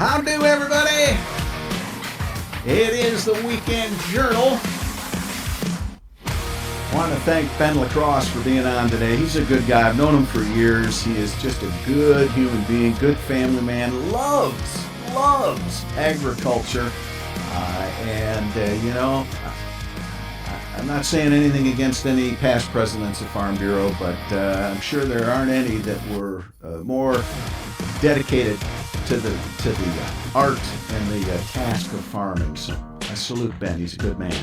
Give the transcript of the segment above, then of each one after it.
How do, everybody? It is the Weekend Journal. I want to thank Ben LaCrosse for being on today. He's a good guy. I've known him for years. He is just a good human being, good family man, loves agriculture. I'm not saying anything against any past presidents of Farm Bureau, but I'm sure there aren't any that were more dedicated to the art and the task of farming. So I salute Ben. He's a good man.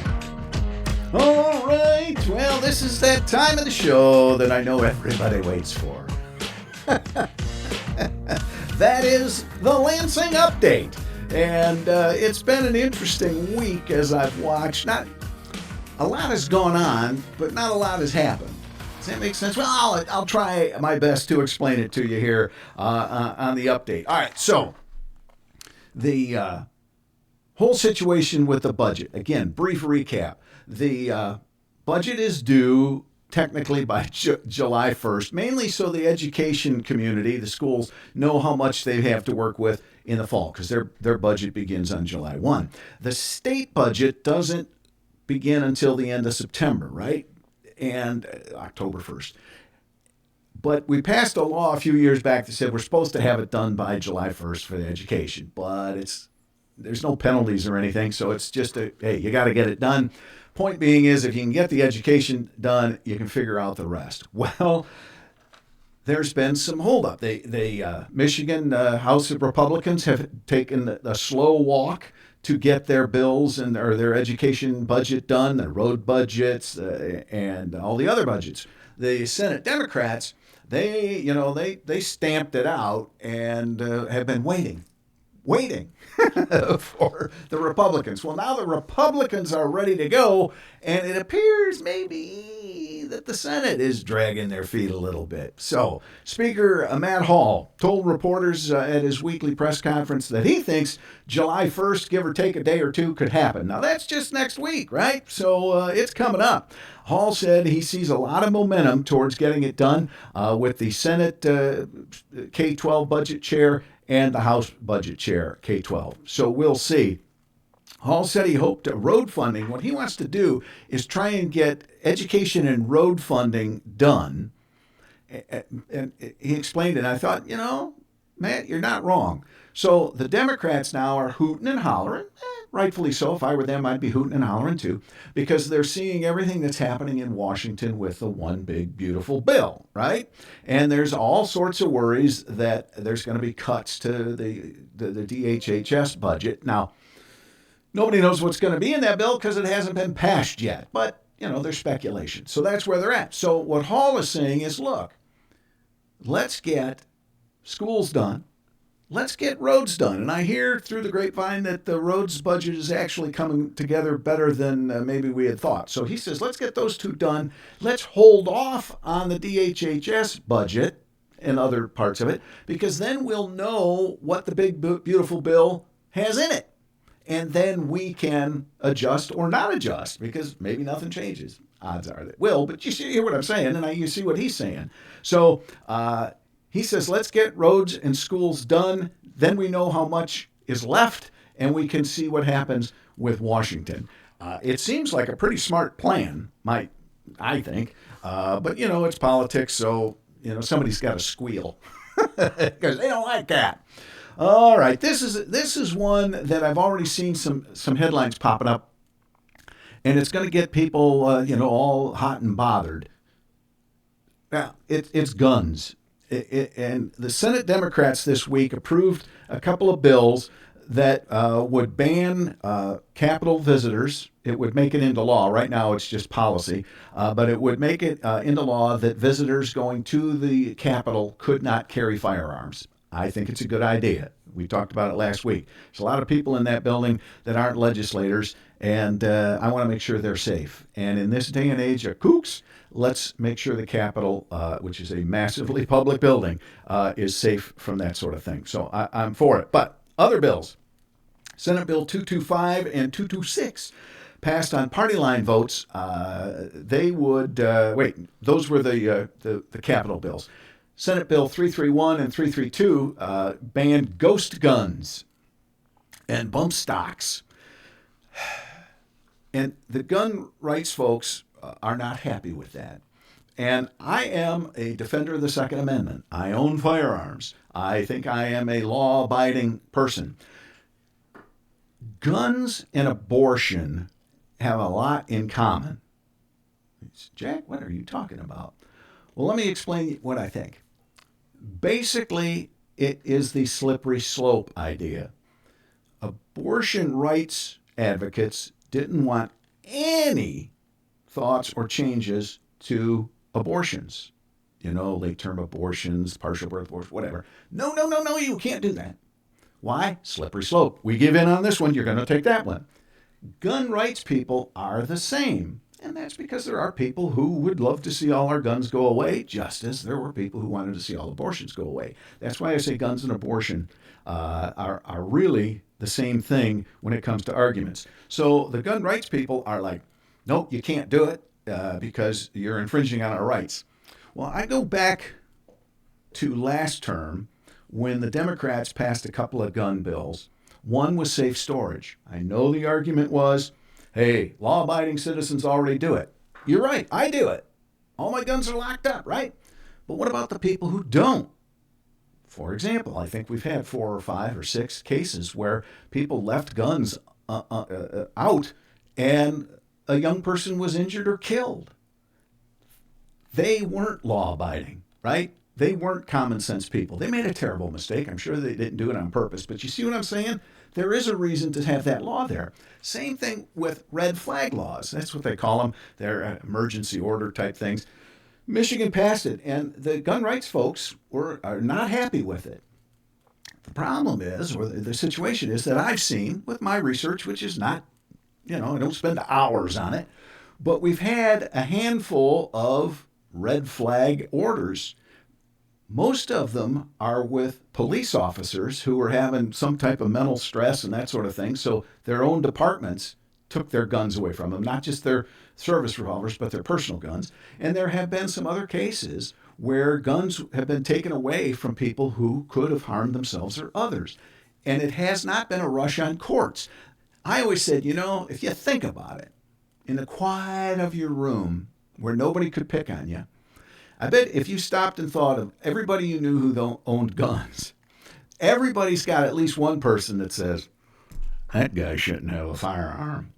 All right. Well, this is that time of the show that I know everybody waits for. That is the Lansing Update. And it's been an interesting week as I've watched. Not a lot has gone on, but not a lot has happened. Does that make sense? Well, I'll try my best to explain it to you here on the update. All right, so the whole situation with the budget. Again, brief recap. The budget is due technically by July 1st, mainly so the education community, the schools, know how much they have to work with in the fall because their budget begins on July 1. The state budget doesn't begin until the end of September, right? And October 1st. But we passed a law a few years back that said we're supposed to have it done by July 1st for the education, but there's no penalties or anything, so it's just hey, you got to get it done. Point being is if you can get the education done, you can figure out the rest. Well, there's been some holdup. Michigan House of Republicans have taken a slow walk to get their bills or their education budget done, their road budgets, and all the other budgets. The Senate Democrats, they stamped it out and have been waiting for the Republicans. Well, now the Republicans are ready to go, and it appears maybe that the Senate is dragging their feet a little bit. So, Speaker Matt Hall told reporters at his weekly press conference that he thinks July 1st, give or take a day or two, could happen. Now, that's just next week, right? So, it's coming up. Hall said he sees a lot of momentum towards getting it done with the Senate K-12 budget chair and the House budget chair, K-12. So we'll see. Hall said he hoped road funding, what he wants to do is try and get education and road funding done. And he explained it. I thought, Matt, you're not wrong. So the Democrats now are hooting and hollering, rightfully so. If I were them, I'd be hooting and hollering too, because they're seeing everything that's happening in Washington with the one big, beautiful bill, right? And there's all sorts of worries that there's going to be cuts to the DHHS budget. Now, nobody knows what's going to be in that bill because it hasn't been passed yet, but, there's speculation. So that's where they're at. So what Hall is saying is, look, let's get schools done. Let's get roads done. And I hear through the grapevine that the roads budget is actually coming together better than maybe we had thought. So he says, let's get those two done. Let's hold off on the DHHS budget and other parts of it, because then we'll know what the big, beautiful bill has in it. And then we can adjust or not adjust, because maybe nothing changes. Odds are that will, but you hear what I'm saying, and you see what he's saying. So, he says, let's get roads and schools done. Then we know how much is left, and we can see what happens with Washington. It seems like a pretty smart plan, I think. But, it's politics, so, somebody's got to squeal because they don't like that. All right, this is one that I've already seen some headlines popping up, and it's going to get people, all hot and bothered. Now, it's guns. And the Senate Democrats this week approved a couple of bills that would ban Capitol visitors. It would make it into law. Right now it's just policy. But it would make it into law that visitors going to the Capitol could not carry firearms. I think it's a good idea. We talked about it last week. There's a lot of people in that building that aren't legislators, and I want to make sure they're safe. And in this day and age of kooks, let's make sure the Capitol, which is a massively public building, is safe from that sort of thing. So I'm for it. But other bills, Senate Bill 225 and 226, passed on party line votes. They would, those were the Capitol bills. Senate Bill 331 and 332 banned ghost guns. and bump stocks. And the gun rights folks are not happy with that. And I am a defender of the Second Amendment. I own firearms. I think I am a law-abiding person. Guns and abortion have a lot in common. Jack, what are you talking about? Well, let me explain what I think. Basically, it is the slippery slope idea. Abortion rights advocates didn't want any thoughts or changes to abortions. You know, late-term abortions, partial birth abortions, whatever. No, you can't do that. Why? Slippery slope. We give in on this one, you're going to take that one. Gun rights people are the same. And that's because there are people who would love to see all our guns go away, just as there were people who wanted to see all abortions go away. That's why I say guns and abortion are really the same thing when it comes to arguments. So the gun rights people are like, nope, you can't do it because you're infringing on our rights. Well, I go back to last term when the Democrats passed a couple of gun bills. One was safe storage. I know the argument was, hey, law-abiding citizens already do it. You're right, I do it. All my guns are locked up, right? But what about the people who don't? For example, I think we've had 4 or 5 or 6 cases where people left guns out and a young person was injured or killed. They weren't law-abiding, right? They weren't common sense people. They made a terrible mistake. I'm sure they didn't do it on purpose. But you see what I'm saying? There is a reason to have that law there. Same thing with red flag laws. That's what they call them. They're emergency order type things. Michigan passed it, and the gun rights folks are not happy with it. The problem is, or the situation is that I've seen with my research, which is not, I don't spend hours on it, but we've had a handful of red flag orders. Most of them are with police officers who were having some type of mental stress and that sort of thing. So their own departments took their guns away from them, not just their service revolvers, but their personal guns. And there have been some other cases where guns have been taken away from people who could have harmed themselves or others. And it has not been a rush on courts. I always said, if you think about it, in the quiet of your room where nobody could pick on you, I bet if you stopped and thought of everybody you knew who owned guns, everybody's got at least one person that says, that guy shouldn't have a firearm.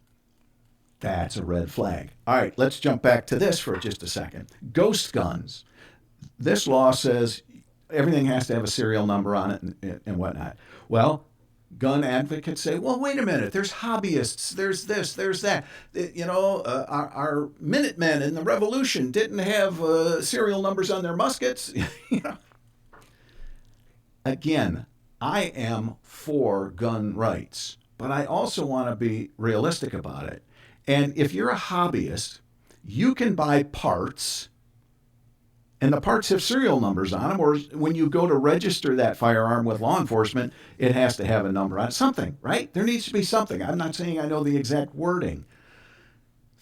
That's a red flag. All right, let's jump back to this for just a second. Ghost guns. This law says everything has to have a serial number on it and whatnot. Well, gun advocates say, well, wait a minute, there's hobbyists, there's this, there's that. Our Minutemen in the Revolution didn't have serial numbers on their muskets. Again, I am for gun rights, but I also want to be realistic about it. And if you're a hobbyist, you can buy parts, and the parts have serial numbers on them, or when you go to register that firearm with law enforcement, it has to have a number on it. Something, right? There needs to be something. I'm not saying I know the exact wording.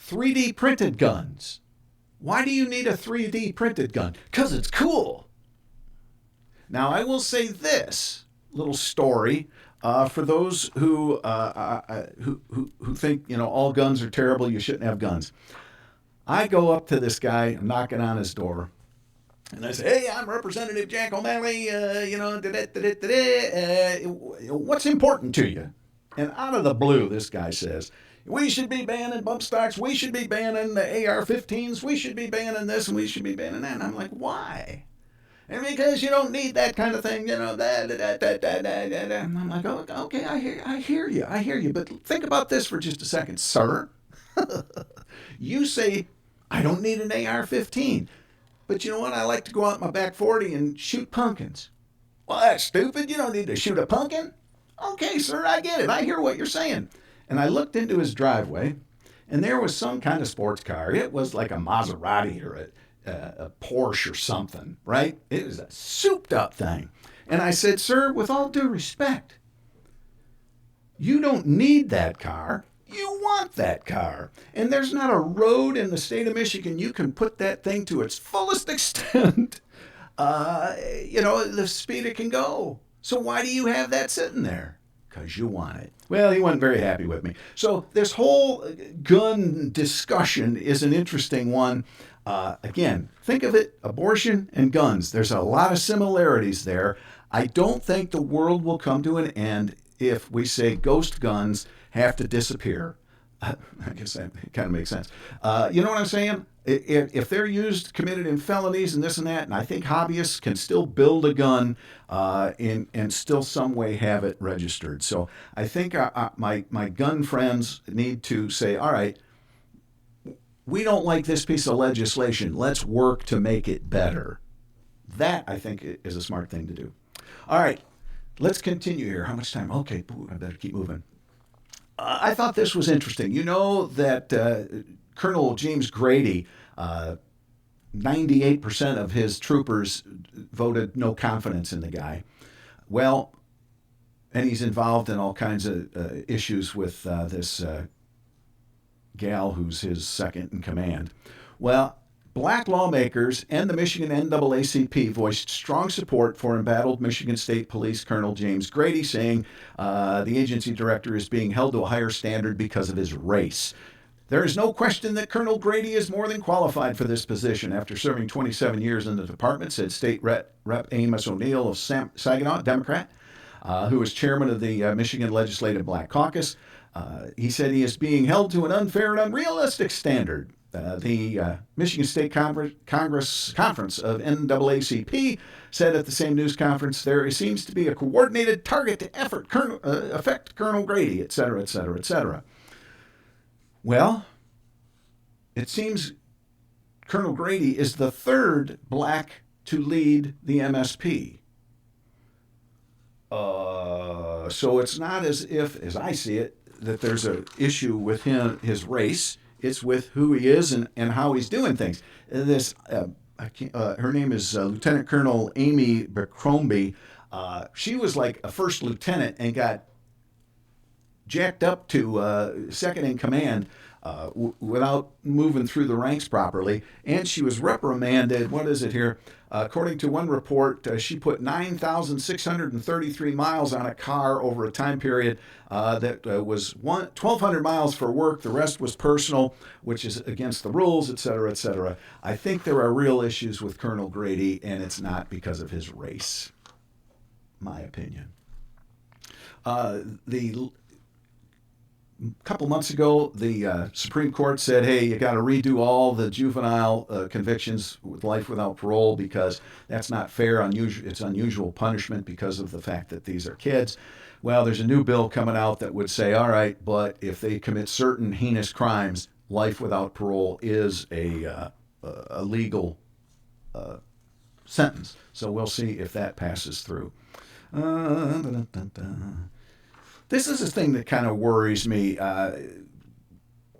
3D printed guns. Why do you need a 3D printed gun? Because it's cool. Now, I will say this little story for those who think, all guns are terrible, you shouldn't have guns. I go up to this guy, I'm knocking on his door, and I say, hey, I'm Representative Jack O'Malley, what's important to you? And out of the blue, this guy says, we should be banning bump stocks, we should be banning the AR-15s, we should be banning this, and we should be banning that. And I'm like, why? And because you don't need that kind of thing, And I'm like, oh, okay, I hear you. But think about this for just a second, sir. You say, I don't need an AR-15. But you know what? I like to go out in my back 40 and shoot pumpkins. Well, that's stupid. You don't need to shoot a pumpkin. Okay, sir, I get it. I hear what you're saying. And I looked into his driveway, and there was some kind of sports car. It was like a Maserati or a Porsche or something, right? It was a souped-up thing. And I said, sir, with all due respect, you don't need that car. You want that car. And there's not a road in the state of Michigan you can put that thing to its fullest extent, the speed it can go. So why do you have that sitting there? because you want it. Well, he wasn't very happy with me. So this whole gun discussion is an interesting one. Again, think of it, abortion and guns. There's a lot of similarities there. I don't think the world will come to an end if we say ghost guns have to disappear. I guess that kind of makes sense. You know what I'm saying? If they're used, committed in felonies and this and that, and I think hobbyists can still build a gun and still some way have it registered. So I think my gun friends need to say, all right, we don't like this piece of legislation. Let's work to make it better. That, I think, is a smart thing to do. All right, let's continue here. How much time? Okay, I better keep moving. I thought this was interesting. You know that Colonel James Grady, 98% of his troopers voted no confidence in the guy. Well, and he's involved in all kinds of issues with this gal who's his second in command. Well, black lawmakers and the Michigan NAACP voiced strong support for embattled Michigan State Police Colonel James Grady, saying the agency director is being held to a higher standard because of his race. There is no question that Colonel Grady is more than qualified for this position. After serving 27 years in the department, said State Rep Amos O'Neill of Saginaw, Democrat, who was chairman of the Michigan Legislative Black Caucus. He said he is being held to an unfair and unrealistic standard. The Michigan State Conference of NAACP said at the same news conference, there seems to be a coordinated target to affect Colonel Grady, et cetera, et cetera, et cetera. Well, it seems Colonel Grady is the third black to lead the MSP. So it's not as if, as I see it, that there's an issue with his race. It's with who he is and how he's doing things. This, her name is Lieutenant Colonel Amy Becrombie. She was like a first lieutenant and got jacked up to second in command without moving through the ranks properly. And she was reprimanded. What is it here? According to one report, she put 9,633 miles on a car over a time period that was 1,200 miles for work. The rest was personal, which is against the rules, et cetera, et cetera. I think there are real issues with Colonel Grady, and it's not because of his race, my opinion. A couple months ago, the Supreme Court said, hey, you got to redo all the juvenile convictions with life without parole because that's not fair. It's unusual punishment because of the fact that these are kids. Well, there's a new bill coming out that would say, all right, but if they commit certain heinous crimes, life without parole is a legal sentence. So we'll see if that passes through. This is a thing that kind of worries me.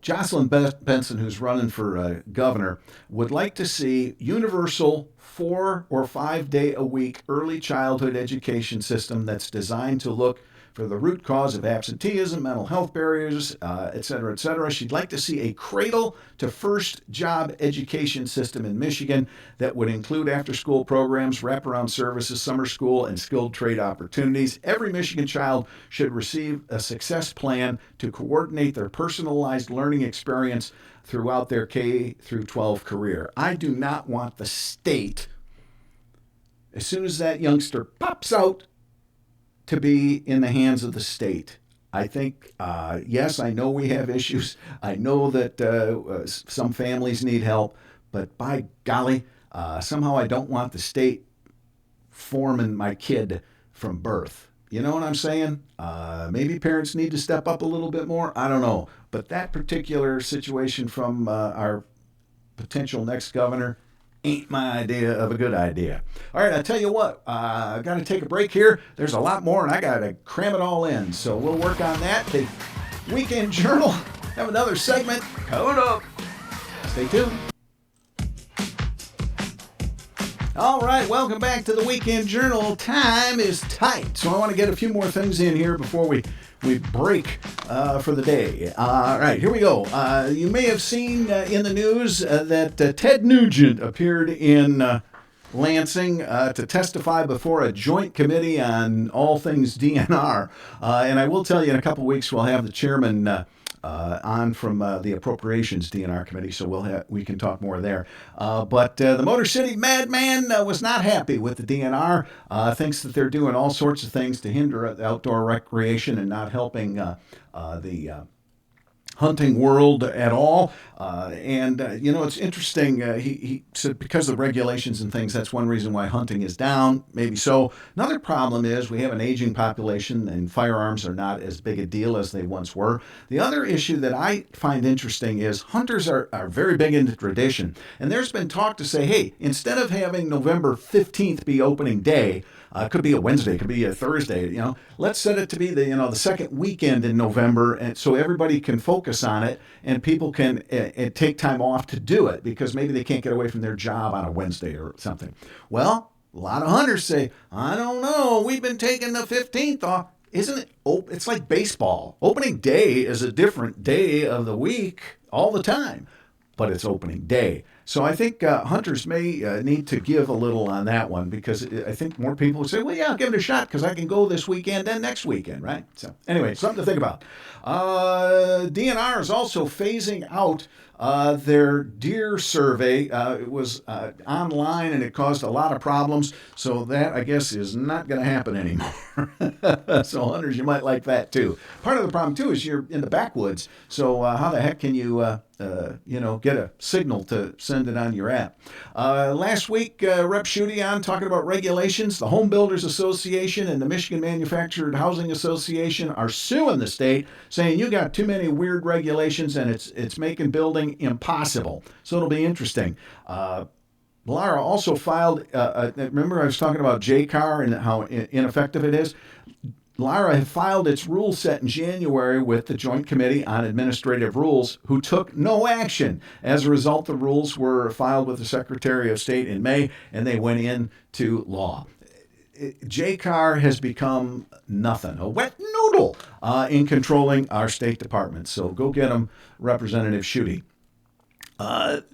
Jocelyn Benson, who's running for governor, would like to see universal 4 or 5 day a week early childhood education system that's designed to look for the root cause of absenteeism, mental health barriers, et cetera, et cetera. She'd like to see a cradle to first job education system in Michigan that would include after-school programs, wraparound services, summer school, and skilled trade opportunities. Every Michigan child should receive a success plan to coordinate their personalized learning experience throughout their K through 12 career. I do not want the state, as soon as that youngster pops out, to be in the hands of the state. I think, yes, I know we have issues. I know that some families need help, but by golly, somehow I don't want the state forming my kid from birth. You know what I'm saying? Maybe parents need to step up a little bit more. I don't know. But that particular situation from our potential next governor ain't my idea of a good idea. All right, I tell you what, I've got to take a break here. There's a lot more, and I got to cram it all in. So we'll work on that. The Weekend Journal, have another segment coming up. Stay tuned. All right, welcome back to the Weekend Journal. Time is tight, so I want to get a few more things in here before we break for the day. All right, here we go. You may have seen in the news that Ted Nugent appeared in Lansing to testify before a joint committee on all things DNR. And I will tell you, in a couple weeks, we'll have the chairman on from the Appropriations DNR Committee, so we can talk more there. But the Motor City Madman was not happy with the DNR, thinks that they're doing all sorts of things to hinder outdoor recreation and not helping the hunting world at all. It's interesting. He said because of regulations and things, that's one reason why hunting is down. Maybe so. Another problem is we have an aging population and firearms are not as big a deal as they once were. The other issue that I find interesting is hunters are very big into tradition. And there's been talk to say, hey, instead of having November 15th be opening day, it could be a Wednesday, it could be a Thursday. Let's set it to be the second weekend in November, and so everybody can focus on it, and people can take time off to do it because maybe they can't get away from their job on a Wednesday or something. Well, a lot of hunters say, I don't know, we've been taking the 15th off. Isn't it? It's like baseball. Opening day is a different day of the week all the time, but it's opening day. So I think hunters may need to give a little on that one because I think more people would say, well, yeah, I'll give it a shot because I can go this weekend and next weekend, right? So anyway, something to think about. DNR is also phasing out their deer survey. It was online and it caused a lot of problems. So that, I guess, is not going to happen anymore. So hunters, you might like that too. Part of the problem too is you're in the backwoods. So how the heck can you, get a signal to send it on your app? Last week, Rep. Schutte talking about regulations. The Home Builders Association and the Michigan Manufactured Housing Association are suing the state, saying you got too many weird regulations and it's making building impossible. So it'll be interesting. Lara also filed, remember I was talking about JCAR and how ineffective it is? Lara had filed its rule set in January with the Joint Committee on Administrative Rules, who took no action. As a result, the rules were filed with the Secretary of State in May, and they went into law. JCAR has become nothing, a wet noodle in controlling our State Department. So go get them, Representative Schutte.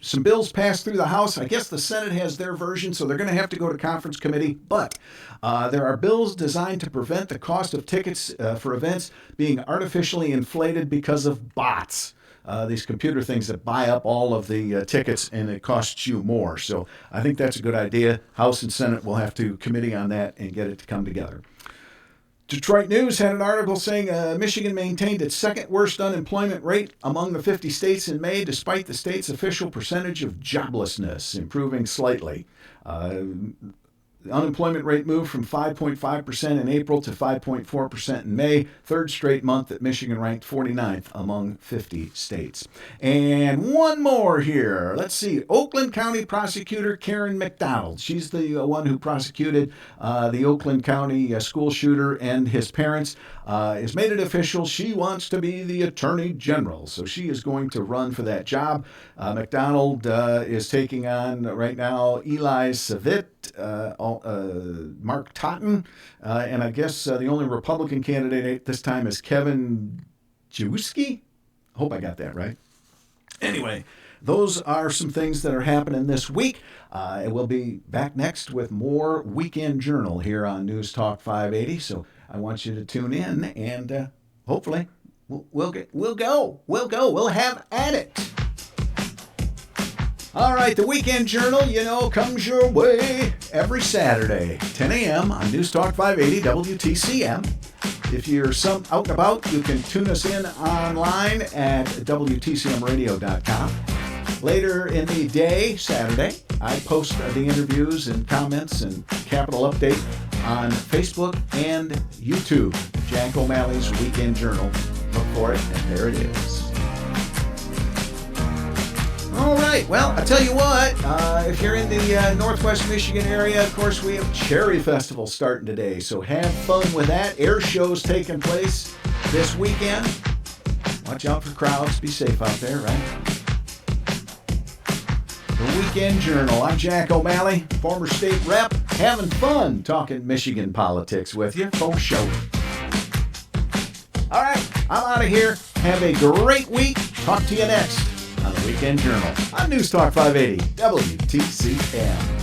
Some bills passed through the House. I guess the Senate has their version, so they're going to have to go to conference committee. But there are bills designed to prevent the cost of tickets for events being artificially inflated because of bots. These computer things that buy up all of the tickets and it costs you more. So I think that's a good idea. House and Senate will have to committee on that and get it to come together. Detroit News had an article saying Michigan maintained its second worst unemployment rate among the 50 states in May, despite the state's official percentage of joblessness improving slightly. The unemployment rate moved from 5.5% in April to 5.4% in May, third straight month that Michigan ranked 49th among 50 states. And one more here. Let's see. Oakland County Prosecutor Karen McDonald. She's the one who prosecuted the Oakland County school shooter and his parents. Has made it official. She wants to be the Attorney General, so she is going to run for that job. McDonald is taking on right now Eli Savit, Mark Totten, and I guess the only Republican candidate this time is Kevin Jewski. Hope I got that right. Anyway, those are some things that are happening this week. We'll be back next with more Weekend Journal here on News Talk 580. So I want you to tune in, and hopefully we'll go. We'll have at it. All right, the Weekend Journal, comes your way every Saturday, 10 a.m. on News Talk 580 WTCM. If you're out and about, you can tune us in online at WTCMradio.com. Later in the day, Saturday, I post the interviews and comments and Capital Update on Facebook and YouTube. Jack O'Malley's Weekend Journal. Look for it, and there it is. All right, well, I tell you what, if you're in the Northwest Michigan area, of course, we have Cherry Festival starting today, so have fun with that. Air shows taking place this weekend. Watch out for crowds. Be safe out there, right? The Weekend Journal. I'm Jack O'Malley, former state rep, having fun talking Michigan politics with you. For sure. All right, I'm out of here. Have a great week. Talk to you next on the Weekend Journal on News Talk 580 WTCM.